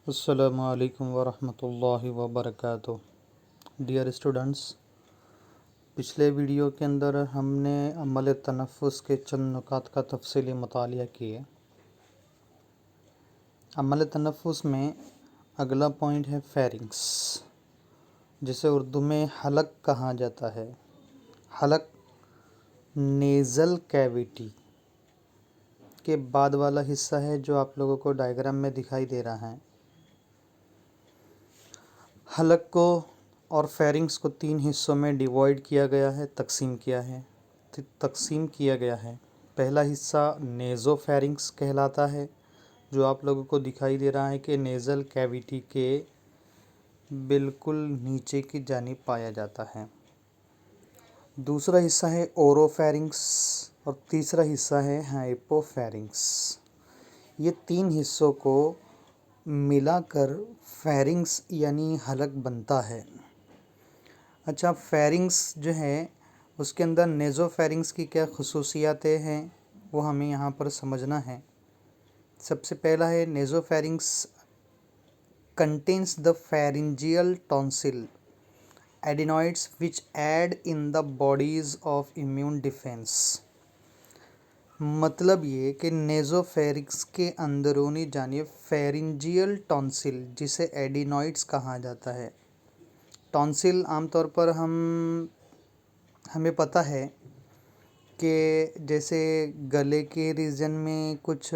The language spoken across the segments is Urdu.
السلام علیکم ورحمۃ اللہ وبرکاتہ۔ ڈیئر اسٹوڈنٹس، پچھلے ویڈیو کے اندر ہم نے عمل تنفس کے چند نکات کا تفصیلی مطالعہ کیے۔ عمل تنفس میں اگلا پوائنٹ ہے فیرنگس، جسے اردو میں حلق کہا جاتا ہے۔ حلق نیزل کیویٹی کے بعد والا حصہ ہے جو آپ لوگوں کو ڈائیگرام میں دکھائی دے رہا ہے۔ حلق کو اور فیرنگس کو 3 حصوں میں ڈیوائڈ کیا گیا ہے، تقسیم کیا گیا ہے۔ پہلا حصہ نیزو فیرنگس کہلاتا ہے، جو آپ لوگوں کو دکھائی دے رہا ہے کہ نیزل کیویٹی کے بالکل نیچے کی جانب پایا جاتا ہے۔ دوسرا حصہ ہے اورو فیرنگس اور تیسرا حصہ ہے ہائپو فیرنگس۔ یہ 3 حصوں کو ملا کر فیرنگس یعنی حلق بنتا ہے۔ اچھا، فیرنگس جو ہے اس کے اندر نیزو فیرنگس کی کیا خصوصیاتیں ہیں وہ ہمیں یہاں پر سمجھنا ہے۔ سب سے پہلا ہے نیزو فیرنگس contains the pharyngeal tonsil adenoids which aid in the bodies of immune defense۔ مطلب یہ کہ نیزو فیرنگس کے اندرونی جانب فیرنجیل ٹونسل جسے ایڈینوائڈس کہا جاتا ہے۔ ٹونسل عام طور پر ہمیں پتہ ہے کہ جیسے گلے کے ریجن میں کچھ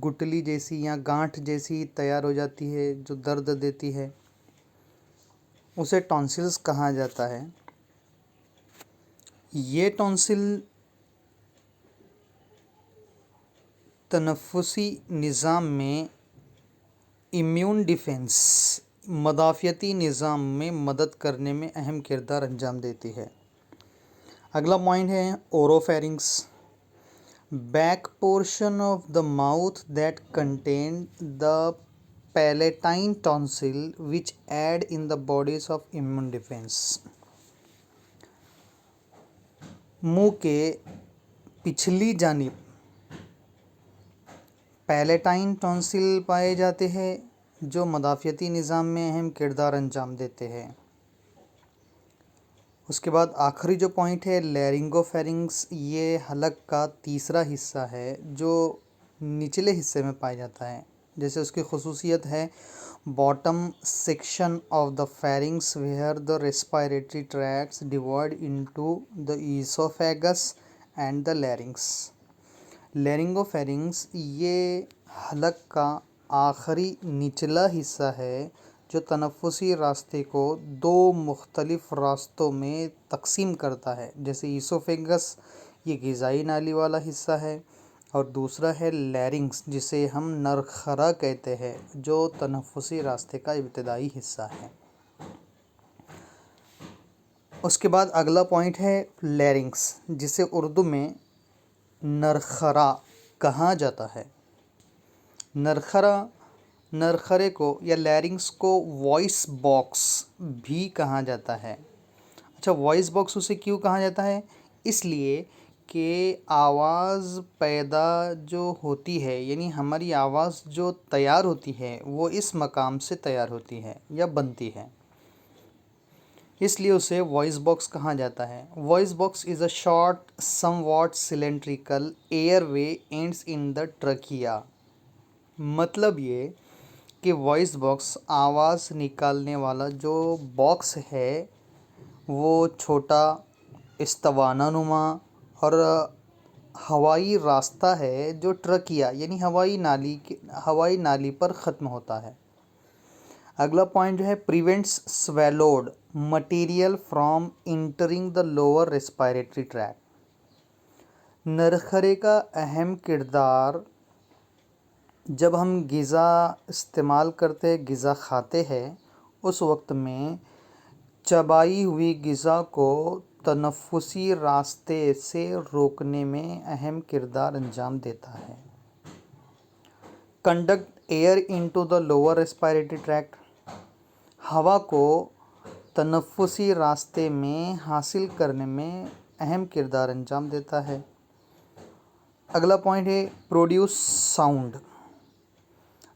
گٹلی جیسی یا گانٹھ جیسی تیار ہو جاتی ہے جو درد دیتی ہے، اسے ٹونسلز کہا جاتا ہے۔ یہ ٹونسل تنفسی نظام میں امیون ڈیفنس مدافعتی نظام میں مدد کرنے میں اہم کردار انجام دیتی ہے۔ اگلا پوائنٹ ہے oropharynx, back portion of the mouth that contain the palatine tonsil which aid in the bodies of immune defence. منہ کے پچھلی جانب پیلیٹائن ٹونسل پائے جاتے ہیں جو مدافعتی نظام میں اہم کردار انجام دیتے ہیں۔ اس کے بعد آخری جو پوائنٹ ہے لیرنگو فیرنگس، یہ حلق کا تیسرا حصہ ہے جو نچلے حصے میں پایا جاتا ہے۔ جیسے اس کی خصوصیت ہے bottom section of the pharynx where the respiratory tracts divide into the oesophagus and the larynx. Laryngopharynx یہ حلق کا آخری نچلا حصہ ہے جو تنفسی راستے کو 2 مختلف راستوں میں تقسیم کرتا ہے۔ جیسے ایسوفیگس یہ غذائی نالی والا حصہ ہے اور دوسرا ہے لیرنگس جسے ہم نرخرا کہتے ہیں جو تنفسی راستے کا ابتدائی حصہ ہے۔ اس کے بعد اگلا پوائنٹ ہے لیرنگس، جسے اردو میں نرخرا کہا جاتا ہے۔ نرخرے کو یا لیرنگس کو وائس باکس بھی کہا جاتا ہے۔ اچھا، وائس باکس اسے کیوں کہا جاتا ہے؟ اس لیے کہ آواز پیدا جو ہوتی ہے، یعنی ہماری آواز جو تیار ہوتی ہے وہ اس مقام سے تیار ہوتی ہے یا بنتی ہے، اس لیے اسے وائس باکس کہا جاتا ہے۔ Voice box is a short somewhat cylindrical airway ends in the trachea. مطلب یہ کہ وائس باکس آواز نکالنے والا جو باکس ہے وہ چھوٹا، استوانہ نما اور ہوائی راستہ ہے جو ٹرکیا یعنی ہوائی نالی پر ختم ہوتا ہے۔ اگلا پوائنٹ جو ہے prevents swallowed material from entering the lower respiratory tract. نرخرے کا اہم کردار جب ہم غذا استعمال کرتے، غذا کھاتے ہیں، اس وقت میں چبائی ہوئی غذا کو تنفسی راستے سے روکنے میں اہم کردار انجام دیتا ہے۔ Conduct air into the lower respiratory tract, ہوا کو تنفسی راستے میں حاصل کرنے میں اہم کردار انجام دیتا ہے۔ اگلا پوائنٹ ہے produce sound,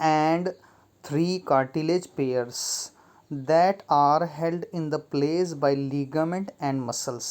and 3 cartilage pairs that are held in the place by ligament and muscles।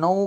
9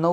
9